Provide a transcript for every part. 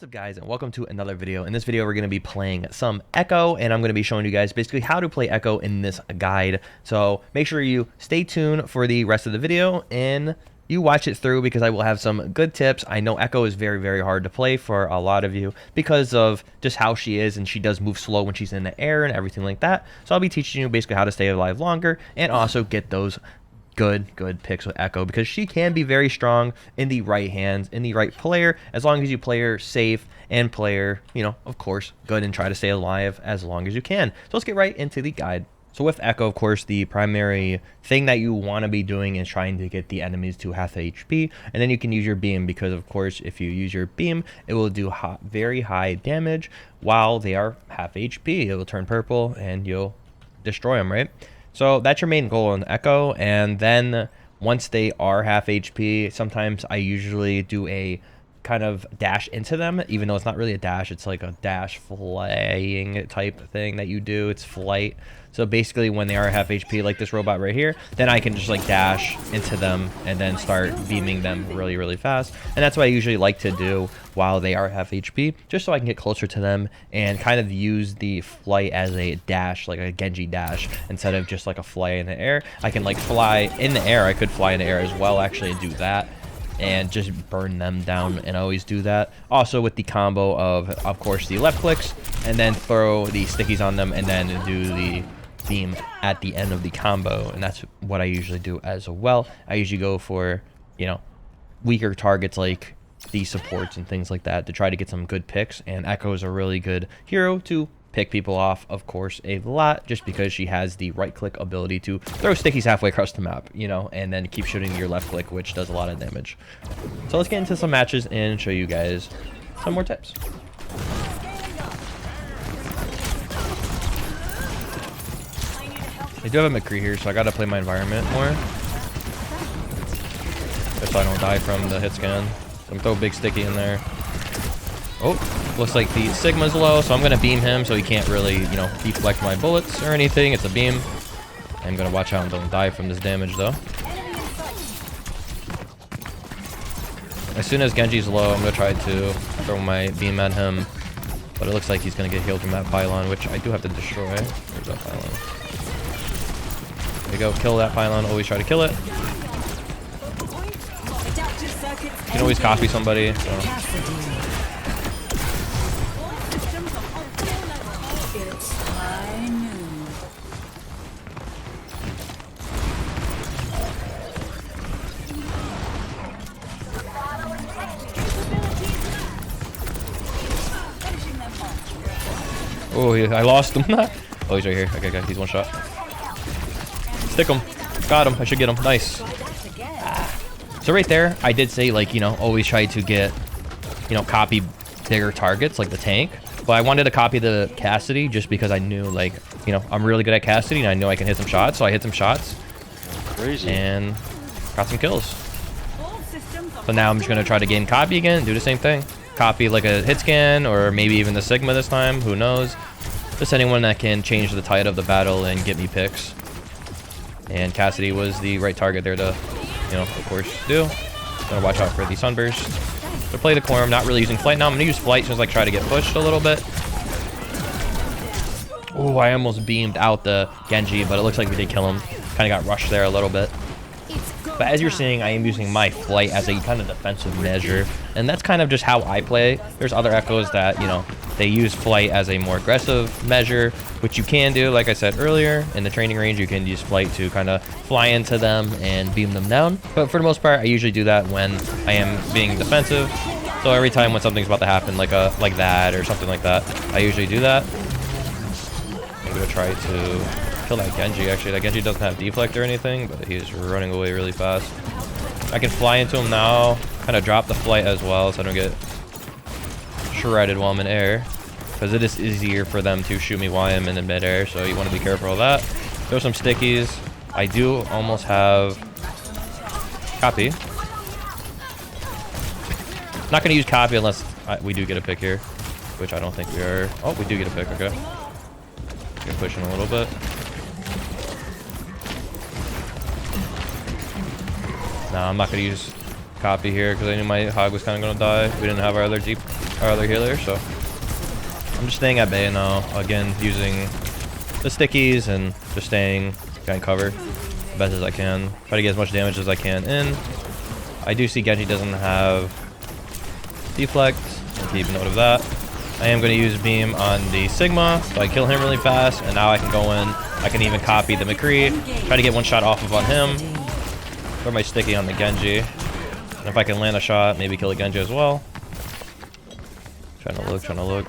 What's up guys, and welcome to another video. In this video we're going to be playing some Echo, and I'm going to be showing you guys basically how to play Echo in this guide. So make sure you stay tuned for the rest of the video and you watch it through, because I will have some good tips. I know Echo is very hard to play for a lot of you because of just how she is, and she does move slow when she's in the air and everything like that. So I'll be teaching you basically how to stay alive longer and also get those good picks with Echo, because she can be very strong in the right hands, in the right player, as long as you play her safe and play her, you know, of course, good, and try to stay alive as long as you can. So let's get right into the guide. So with Echo, of course, the primary thing that you want to be doing is trying to get the enemies to half HP, and then you can use your beam, because of course if you use your beam it will do very high damage while they are half HP. It will turn purple and you'll destroy them, right? So that's your main goal in Echo. And then once they are half HP, sometimes I usually do a kind of dash into them, even though it's not really a dash, it's like a dash flying type thing that you do. It's flight. So basically when they are half HP, like this robot right here, then I can just like dash into them and then start beaming them really fast. And that's what I usually like to do while they are half HP, just so I can get closer to them and kind of use the flight as a dash, like a Genji dash, instead of just like a fly in the air. I can like fly in the air. I could fly in the air as well actually and do that and just burn them down, and I always do that. Also with the combo of course the left clicks, and then throw the stickies on them and then do the beam at the end of the combo, and that's what I usually do as well. I usually go for, you know, weaker targets like the supports and things like that to try to get some good picks, and Echo is a really good hero to pick people off, of course, a lot, just because she has the right click ability to throw stickies halfway across the map, you know, and then keep shooting your left click, which does a lot of damage. So let's get into some matches and show you guys some more tips. I do have a McCree here, so I gotta play my environment more, just so I don't die from the hit scan. So I'm throw a big sticky in there. Oh, looks like the Sigma's low, so I'm gonna beam him so he can't really, you know, deflect my bullets or anything. It's a beam. I'm gonna watch out and don't die from this damage though. As soon as Genji's low, I'm gonna try to throw my beam at him, but it looks like he's gonna get healed from that pylon, which I do have to destroy. There's that pylon. There you go, kill that pylon. Always try to kill it. You can always copy somebody. So. Oh, yeah, I lost him. Oh, he's right here. Okay, he's one shot. Stick him. Got him. I should get him. Nice. So right there, I did say, like, you know, always try to get, you know, copy bigger targets like the tank. But I wanted to copy the Cassidy just because I knew, like, you know, I'm really good at Cassidy and I know I can hit some shots. So I hit some shots. Crazy. And got some kills. So now I'm just going to try to gain copy again, do the same thing. Copy like a hit scan, or maybe even the Sigma this time, who knows. Just anyone that can change the tide of the battle and get me picks. And Cassidy was the right target there to, you know, of course do. Gotta watch out for the sunburst. So play the core. I'm not really using flight now. I'm gonna use flight just like try to get pushed a little bit. Oh, I almost beamed out the Genji, but it looks like we did kill him. Kind of got rushed there a little bit. But as you're seeing, I am using my flight as a kind of defensive measure, and that's kind of just how I play. There's other Echoes that, you know, they use flight as a more aggressive measure, which you can do. Like I said earlier, in the training range, you can use flight to kind of fly into them and beam them down. But for the most part, I usually do that when I am being defensive. So every time when something's about to happen, like that or something like that, I usually do that. I'm gonna try to kill that Genji. Actually, that Genji doesn't have deflect or anything, but he's running away really fast. I can fly into him now, kind of drop the flight as well so I don't get shredded while I'm in air, because it is easier for them to shoot me while I'm in the mid-air, so you want to be careful of that. Throw some stickies. I do almost have copy. Not going to use copy unless we do get a pick here, which I don't think we are. Oh, we do get a pick. Okay. You're pushing a little bit. No, I'm not going to use copy here because I knew my hog was kind of going to die. We didn't have our other our other healer, so I'm just staying at bay now. Again, using the stickies and just staying behind cover as best as I can. Try to get as much damage as I can in. I do see Genji doesn't have deflect. I'll keep note of that. I am going to use beam on the Sigma, so I kill him really fast, and now I can go in. I can even copy the McCree, try to get one shot off of on him. Throw my sticky on the Genji. And if I can land a shot, maybe kill the Genji as well. Trying to look.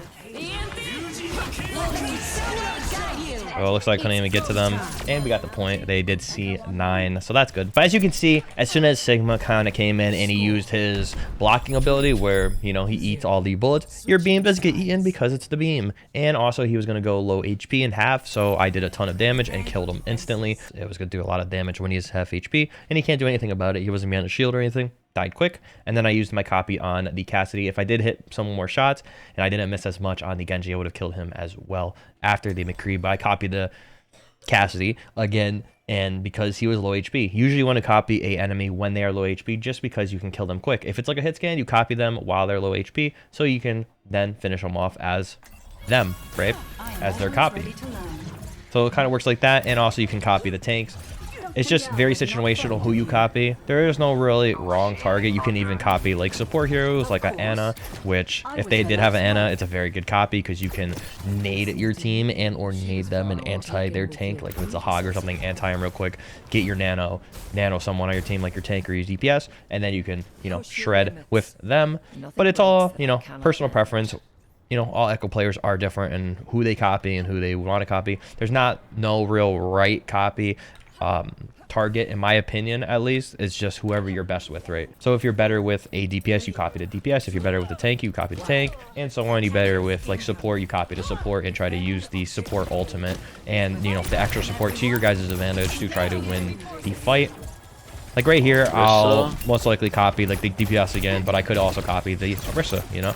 Oh, it looks like I couldn't even get to them. And we got the point. They did C9, so that's good. But as you can see, as soon as Sigma kind of came in and he used his blocking ability where, you know, he eats all the bullets, your beam doesn't get eaten because it's the beam. And also he was going to go low HP in half, so I did a ton of damage and killed him instantly. It was going to do a lot of damage when he's half HP, and he can't do anything about it. He wasn't behind a shield or anything. Died quick. And then I used my copy on the Cassidy. If I did hit some more shots and I didn't miss as much on the Genji, I would have killed him as well after the McCree. But I copied the Cassidy again, and because he was low HP. Usually you want to copy a enemy when they are low HP just because you can kill them quick. If it's like a hit scan, you copy them while they're low HP so you can then finish them off as them, right? As their copy. So it kind of works like that. And also you can copy the tanks. It's just very situational who you copy. There is no really wrong target. You can even copy like support heroes like an Ana, which if they did have an Ana, it's a very good copy because you can nade your team and or nade them and anti their tank. Like if it's a hog or something, anti them real quick, get your nano someone on your team like your tank or your DPS, and then you can, you know, shred with them. But it's all, you know, personal preference. You know, all Echo players are different in who they copy and who they want to copy. There's no real right copy. Target, in my opinion, at least, is just whoever you're best with, right? So if you're better with a DPS, you copy the DPS. If you're better with the tank, you copy the tank, and so on. You better with like support, you copy the support and try to use the support ultimate and, you know, the extra support to your guys' advantage to try to win the fight. Like right here, I'll most likely copy like the DPS again, but I could also copy the Orisa, you know,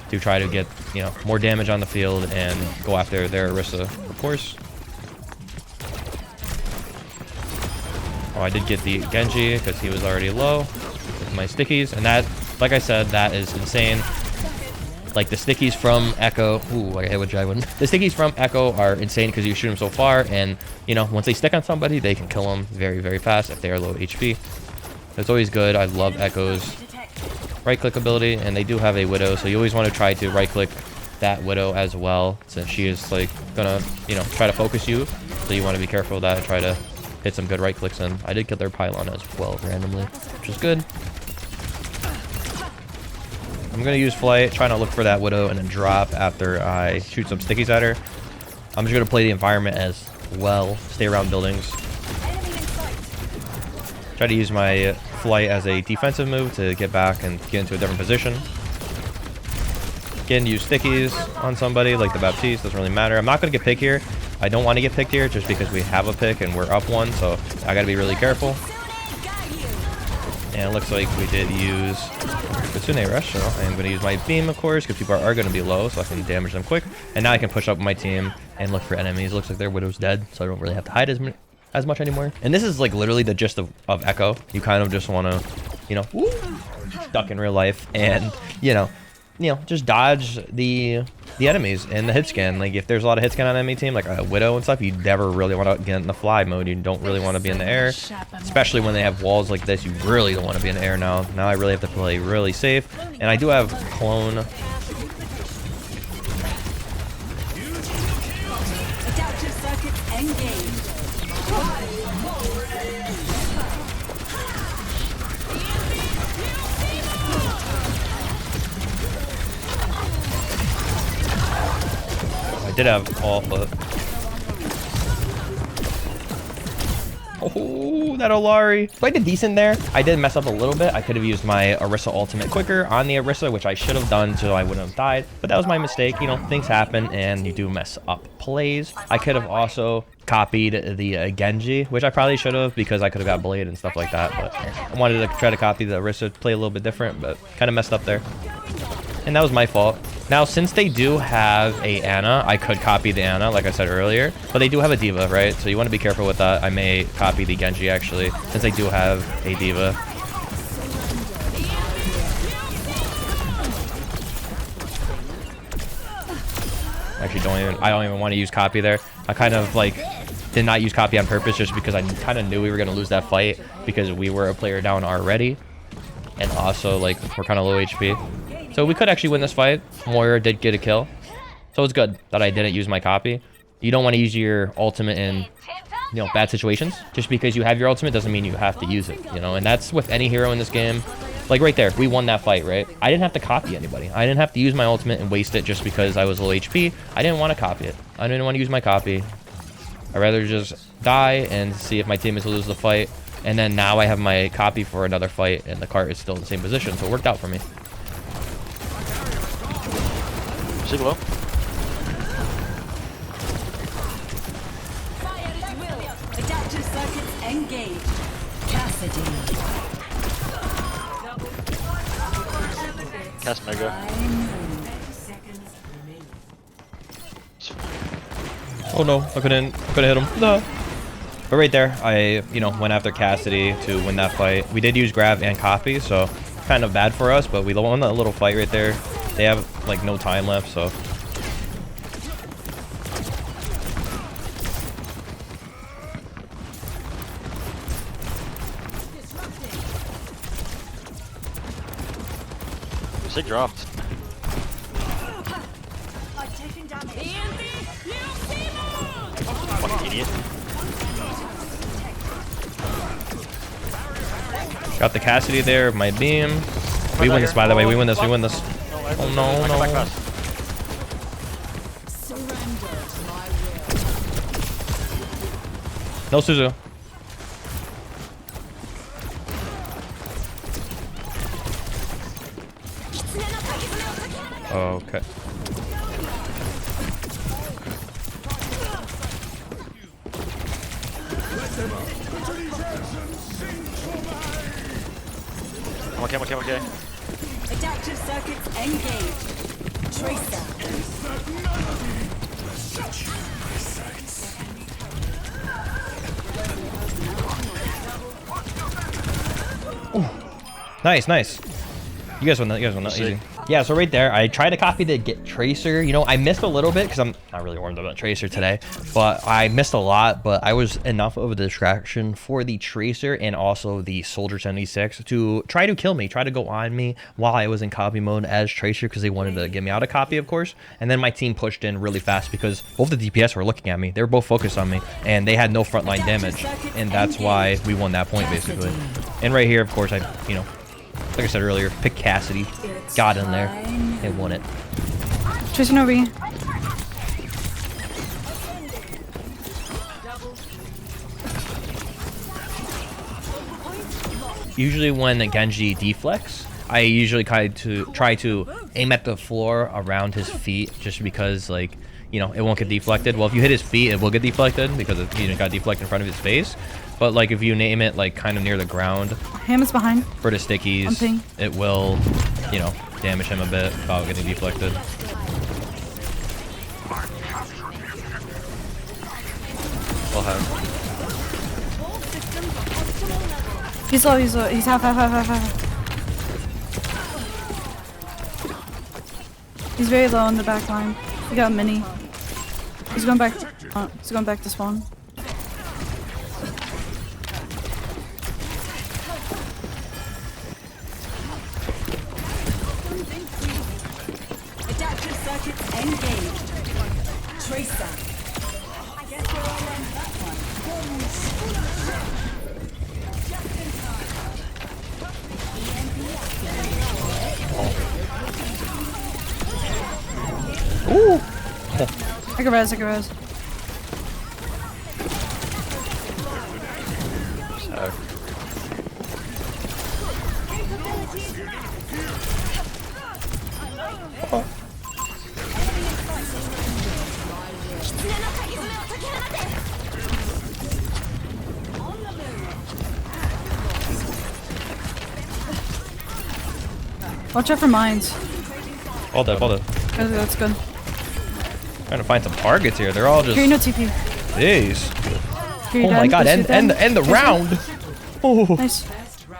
to try to get, you know, more damage on the field and go after their Orisa, of course. Oh, I did get the Genji because he was already low with my stickies. And that, like I said, that is insane. Like the stickies from Echo. Ooh, I hit with Jai. The stickies from Echo are insane because you shoot them so far. And, you know, once they stick on somebody, they can kill them very, very fast if they are low HP. It's always good. I love Echo's right-click ability. And they do have a Widow. So you always want to try to right-click that Widow as well, since she is, like, going to, you know, try to focus you. So you want to be careful of that and try to hit some good right clicks in. I did get their pylon as well randomly, which is good. I'm going to use flight, trying to look for that Widow and then drop after I shoot some stickies at her. I'm just going to play the environment as well, stay around buildings. Try to use my flight as a defensive move to get back and get into a different position. Again, use stickies on somebody like the Baptiste, doesn't really matter. I'm not going to get picked here. I don't want to get picked here just because we have a pick and we're up one, so I got to be really careful. And it looks like we did use Kitsune Rush, so I am going to use my beam, of course, because people are going to be low, so I can damage them quick. And now I can push up my team and look for enemies. Looks like their Widow's dead, so I don't really have to hide as much anymore. And this is like literally the gist of Echo. You kind of just want to, you know, duck in real life and, you know, just dodge the enemies in the hit scan. Like if there's a lot of hit scan on enemy team, like a Widow and stuff, you never really want to get in the fly mode. You don't really want to be in the air, especially when they have walls like this. You really don't want to be in the air now. Now I really have to play really safe. And I do have clone. I did have all, but oh, that Olari. So I did decent there. I did mess up a little bit. I could have used my Orisa ultimate quicker on the Orisa, which I should have done so I wouldn't have died. But that was my mistake. You know, things happen and you do mess up plays. I could have also copied the Genji, which I probably should have because I could have got Blade and stuff like that. But I wanted to try to copy the Orisa, play a little bit different, but kind of messed up there. And that was my fault. Now, since they do have a Ana, I could copy the Ana, like I said earlier. But they do have a Diva, right? So you want to be careful with that. I may copy the Genji, actually, since they do have a Diva. Actually, I don't even want to use copy there. I kind of like did not use copy on purpose just because I kind of knew we were going to lose that fight because we were a player down already. And also, like, we're kind of low HP. So we could actually win this fight. Moira did get a kill. So it's good that I didn't use my copy. You don't want to use your ultimate in, you know, bad situations. Just because you have your ultimate doesn't mean you have to use it, you know. And that's with any hero in this game. Like right there, we won that fight, right? I didn't have to copy anybody. I didn't have to use my ultimate and waste it just because I was low HP. I didn't want to copy it. I didn't want to use my copy. I'd rather just die and see if my teammates will lose the fight. And then now I have my copy for another fight, and the cart is still in the same position, so it worked out for me. Sig low. Adaptive circuits engaged. Cassidy. Cast Mega. Oh no, I couldn't hit him. No. But right there, I, you know, went after Cassidy to win that fight. We did use grab and copy, so kind of bad for us, but we won that little fight right there. They have like no time left, so. Sig dropped. Fucking idiot. Got the Cassidy there, my beam. We win this, by the way. We win this. We win this. Oh no, no. No Suzu. Okay. I'm okay. Adaptive circuits engaged. Tracer. Ooh. Nice. You guys won that. Easy. Yeah, so right there, I tried to copy the get Tracer. You know, I missed a little bit because I'm not really warmed up about Tracer today, but I missed a lot. But I was enough of a distraction for the Tracer and also the Soldier 76 to try to kill me, try to go on me while I was in copy mode as Tracer because they wanted to get me out of copy, of course. And then my team pushed in really fast because both the DPS were looking at me. They were both focused on me, and they had no frontline damage, and that's why we won that point basically. And right here, of course, like I said earlier, pick Cassidy, got in there, and won it. Tristan over here. Usually when the Genji deflects, I usually try to aim at the floor around his feet just because, like, you know, it won't get deflected. Well, if you hit his feet, it will get deflected because it got deflected in front of his face. But like if you name it like kind of near the ground, Ham is behind. For the stickies, it will, you know, damage him a bit without getting deflected. We'll have. He's low, he's half. He's very low on the back line. He got mini. He's going back to spawn. Adaptive circuits engaged. Tracer. I guess we're all on that one. Ooh! I can res. Watch out for mines. All dead. That's good. Trying to find some targets here. They're all just. Here, no TP. Jeez. Here, Oh my god, end the round. Oh. Nice.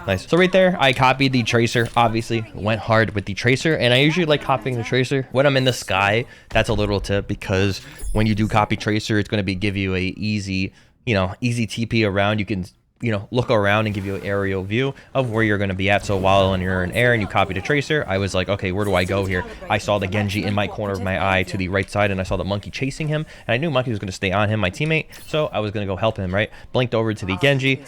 Nice. So right there, I copied the Tracer. Obviously, went hard with the Tracer, and I usually like copying the Tracer when I'm in the sky. That's a little tip, because when you do copy Tracer, it's going to be give you a easy, easy TP around. You can, look around and give you an aerial view of where you're going to be at. So while you're in air and you copy the Tracer, I was like, okay, where do I go here? I saw the Genji in my corner of my eye to the right side, and I saw the Monkey chasing him, and I knew Monkey was going to stay on him, my teammate, so I was going to go help him, right? Blinked over to the Genji,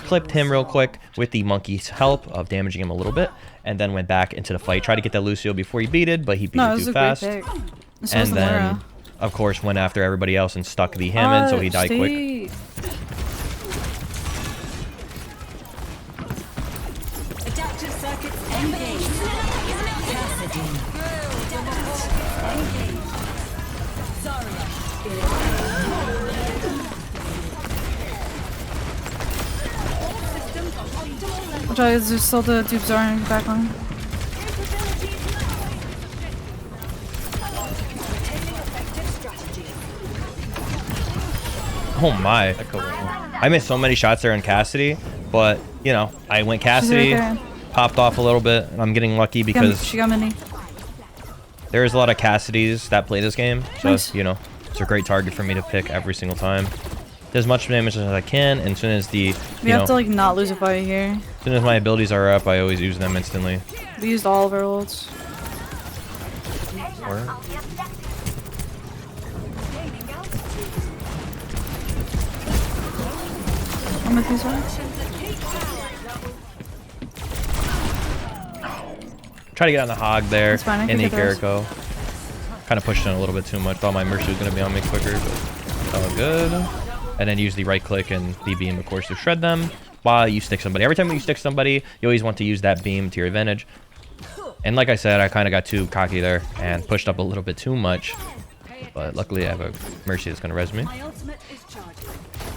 clipped him real quick with the Monkey's help of damaging him a little bit, and then went back into the fight. Tried to get that Lucio before he beated, but he beat it too fast. And then, of course, went after everybody else and stuck the Hammond, so he died quick. Adaptive circuits engaged. Cassidy. Engaged. Which is there's still the dupes are in the back line. Oh my. I missed so many shots there on Cassidy, but, I went Cassidy, popped off a little bit, and I'm getting lucky because she got many. There's a lot of Cassidys that play this game, so, Nice. it's a great target for me to pick every single time. Do as much damage as I can, and as soon as We have to, not lose a fight here. as soon as my abilities are up, I always use them instantly. We used all of our ults. I'm with these ones. Try to get on the hog there That's fine, I in can the get those. Kiriko. Kind of pushed in a little bit too much. Thought my Mercy was going to be on me quicker, but all good. And then use the right click and the beam, of course, to shred them while you stick somebody. Every time you stick somebody, you always want to use that beam to your advantage. And like I said, I kind of got too cocky there and pushed up a little bit too much. But luckily, I have a Mercy that's going to res me.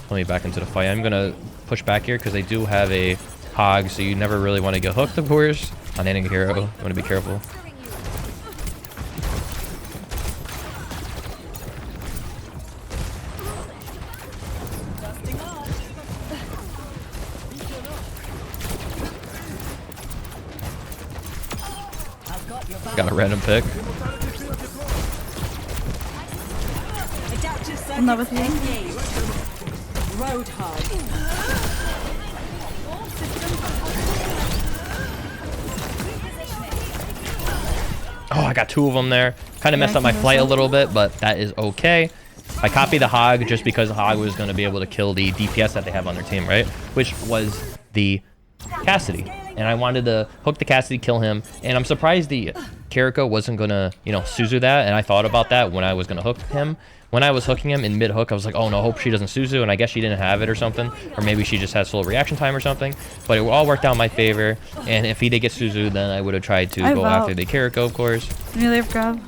Pull me back into the fight. I'm going to push back here because they do have a hog, so you never really want to get hooked, of course. On hitting a hero, you want to be careful. Got a random pick. I'm not with you. Oh, I got two of them there. Kind of messed up my flight a little bit, but that is okay. I copied the Hog just because the Hog was going to be able to kill the DPS that they have on their team, right? Which was the Cassidy. And I wanted to hook the Cassidy, kill him. And I'm surprised the Kiriko wasn't going to, Suzu that. And I thought about that when I was going to hook him. When I was hooking him in mid-hook, I was like, oh no, hope she doesn't Suzu. And I guess she didn't have it or something. Or maybe she just has slow reaction time or something. But it all worked out in my favor. And if he did get Suzu, then I would have tried to go after the Kiriko, of course. Nearly have grab.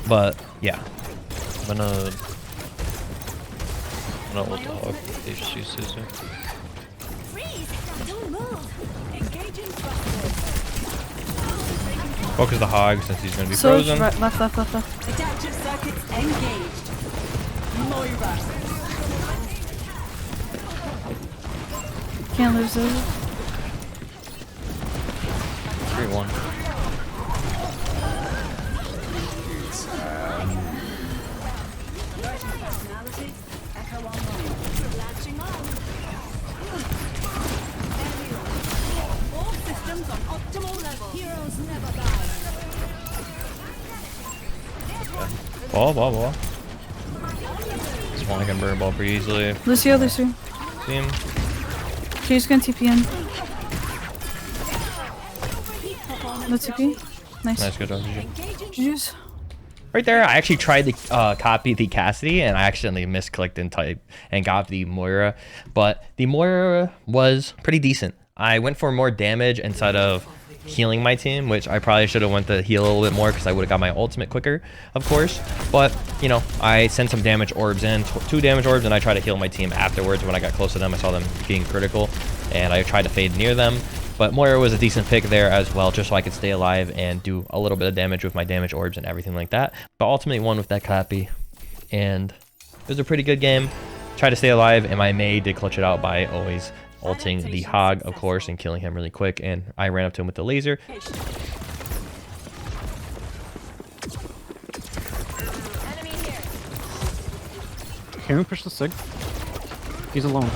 But, yeah. I'm gonna ult the hog. They just use Suzu. Focus the Hog since he's going to be So frozen. left. Adaptive circuits engaged. Moira. Can't lose this. 3-1. Ball. This one I can burn ball pretty easily. Lucio. See him? She's gonna TP in. No TP. Nice. Nice, good job, GG. Juice. Right there, I actually tried to copy the Cassidy, and I accidentally misclicked and typed and got the Moira. But the Moira was pretty decent. I went for more damage instead of healing my team, which I probably should have went to heal a little bit more because I would have got my ultimate quicker, of course. But, I sent some damage orbs in, 2 damage orbs, and I tried to heal my team afterwards. When I got close to them, I saw them being critical, and I tried to fade near them. But Moira was a decent pick there as well, just so I could stay alive and do a little bit of damage with my damage orbs and everything like that. But ultimately won with that copy, and it was a pretty good game. Tried to stay alive, and my Mei did clutch it out by always ulting the Hog, of course, and killing him really quick. And I ran up to him with the laser. Can we push the Sig? He's alone.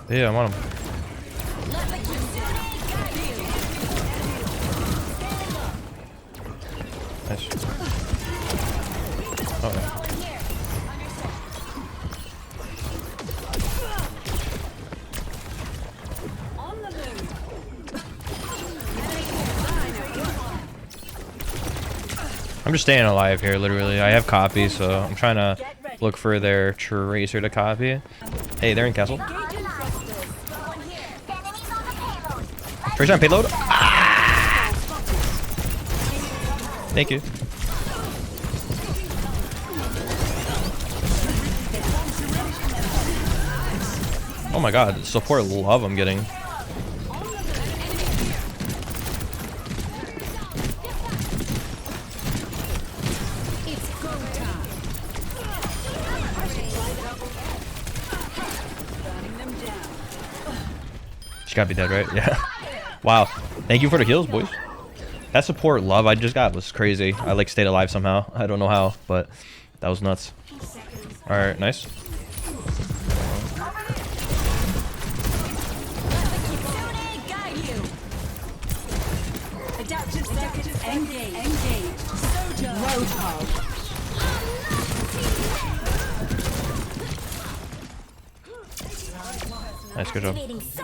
Yeah, I'm on him. Nice. Oh. I'm just staying alive here, literally. I have copy, so I'm trying to look for their tracer to copy. Hey, they're in castle. Tracer on payload. Ah! Thank you. Oh my god, support love I'm getting. She gotta be dead, right? Yeah. Wow. Thank you for the heals, boys. That support love I just got was crazy. I like stayed alive somehow. I don't know how, but that was nuts. Alright, nice. Nice, good job.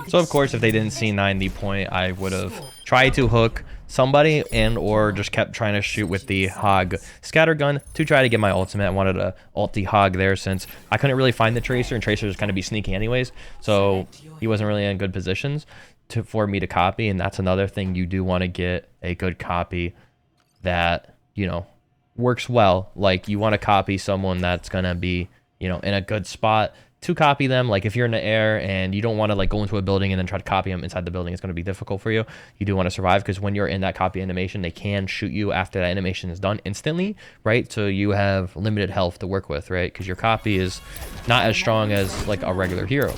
So of course, if they didn't C9 the point, I would have tried to hook somebody and or just kept trying to shoot with the Hog scatter gun to try to get my ultimate. I wanted to ult the Hog there since I couldn't really find the Tracer, and Tracer was kind of be sneaking anyways, so he wasn't really in good positions for me to copy. And that's another thing, you do want to get a good copy that, you know, works well. Like, you want to copy someone that's gonna be, you know, in a good spot to copy them. Like, if you're in the air and you don't want to like go into a building and then try to copy them inside the building, it's going to be difficult for you. You do want to survive, because when you're in that copy animation, they can shoot you after that animation is done instantly, right? So you have limited health to work with, right? Because your copy is not as strong as like a regular hero.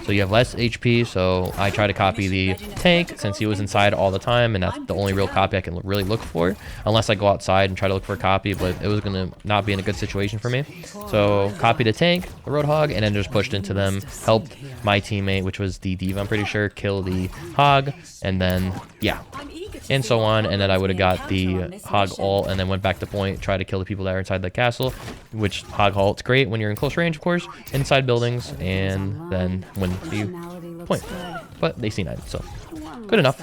So you have less HP, so I try to copy the tank since he was inside all the time, and that's the only real copy I can really look for, unless I go outside and try to look for a copy, but it was going to not be in a good situation for me. So copy the tank, the Roadhog, and then just pushed into them, helped my teammate, which was the Diva, I'm pretty sure, kill the Hog, and then, yeah, and so on. And then I would have got the Hog ult and then went back to point, try to kill the people that are inside the castle, which Hog ult's great when you're in close range, of course, inside buildings, and then when you point. But they C9, so good enough.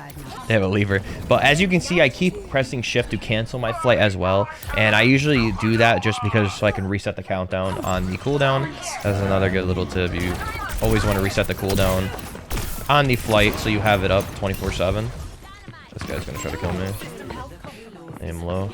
They have a lever. But as you can see, I keep pressing shift to cancel my flight as well, and I usually do that just because so I can reset the countdown on the cooldown. That's another good little tip. You always want to reset the cooldown on the flight so you have it up 24/7. This guy's gonna try to kill me. Aim low.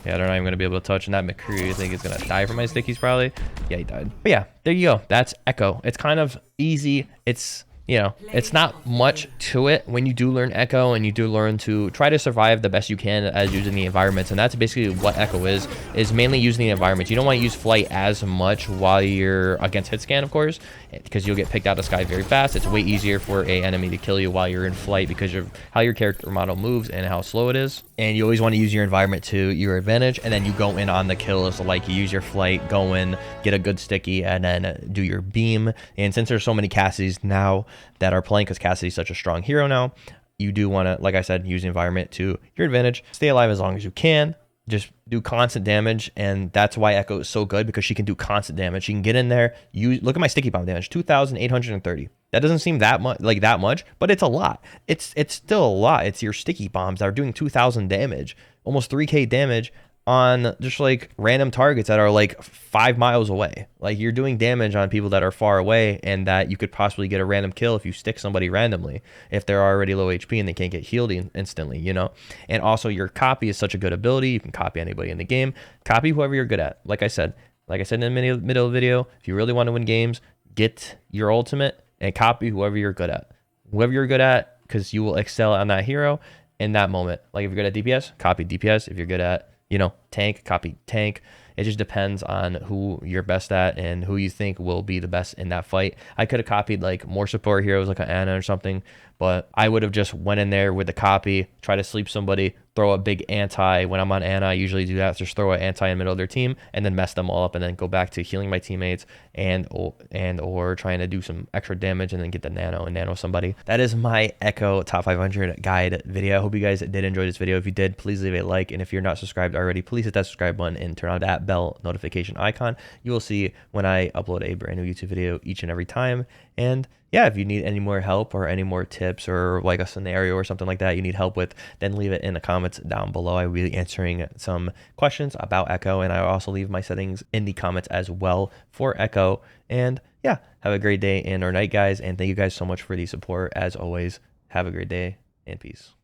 Yeah, I don't know, I'm gonna be able to touch, and that McCree I think is gonna die from my stickies probably. Yeah, he died. But yeah, there you go. That's Echo. It's kind of easy. It's, you know, it's not much to it when you do learn Echo, and you do learn to try to survive the best you can as using the environments. And that's basically what Echo is mainly using the environments. You don't want to use flight as much while you're against hit scan, of course, because you'll get picked out of the sky very fast. It's way easier for a enemy to kill you while you're in flight because of how your character model moves and how slow it is. And you always want to use your environment to your advantage, and then you go in on the kills. Like, you use your flight, go in, get a good sticky, and then do your beam. And since there's so many Cassidys now that are playing, because Cassidy's such a strong hero now, you do want to, like I said, use the environment to your advantage. Stay alive as long as you can. Just do constant damage, and that's why Echo is so good, because she can do constant damage. She can get in there. Look at my sticky bomb damage, 2,830. That doesn't seem that much, but it's a lot. It's still a lot. It's your sticky bombs that are doing 2,000 damage, almost 3K damage on just like random targets that are like 5 miles away. Like, you're doing damage on people that are far away, and that you could possibly get a random kill if you stick somebody randomly, if they're already low HP and they can't get healed instantly, you know? And also, your copy is such a good ability. You can copy anybody in the game, copy whoever you're good at. Like I said in the middle of the video, if you really want to win games, get your ultimate and copy whoever you're good at. Whoever you're good at, because you will excel on that hero in that moment. Like, if you're good at DPS, copy DPS. If you're good at you know, tank, copy tank. It just depends on who you're best at and who you think will be the best in that fight. I could have copied like more support heroes like an Ana or something, but I would have just went in there with the copy, try to sleep somebody, throw a big anti. When I'm on Ana, I usually do that. Just throw an anti in the middle of their team and then mess them all up and then go back to healing my teammates or trying to do some extra damage and then get the nano and nano somebody. That is my Echo top 500 guide video. I hope you guys did enjoy this video. If you did, please leave a like. And if you're not subscribed already, please hit that subscribe button and turn on that bell notification icon. You will see when I upload a brand new YouTube video each and every time. And yeah, if you need any more help or any more tips or like a scenario or something like that you need help with, then leave it in the comments down below. I will be answering some questions about Echo, and I will also leave my settings in the comments as well for Echo. And yeah, have a great day and or night, guys, and thank you guys so much for the support. As always, have a great day and peace.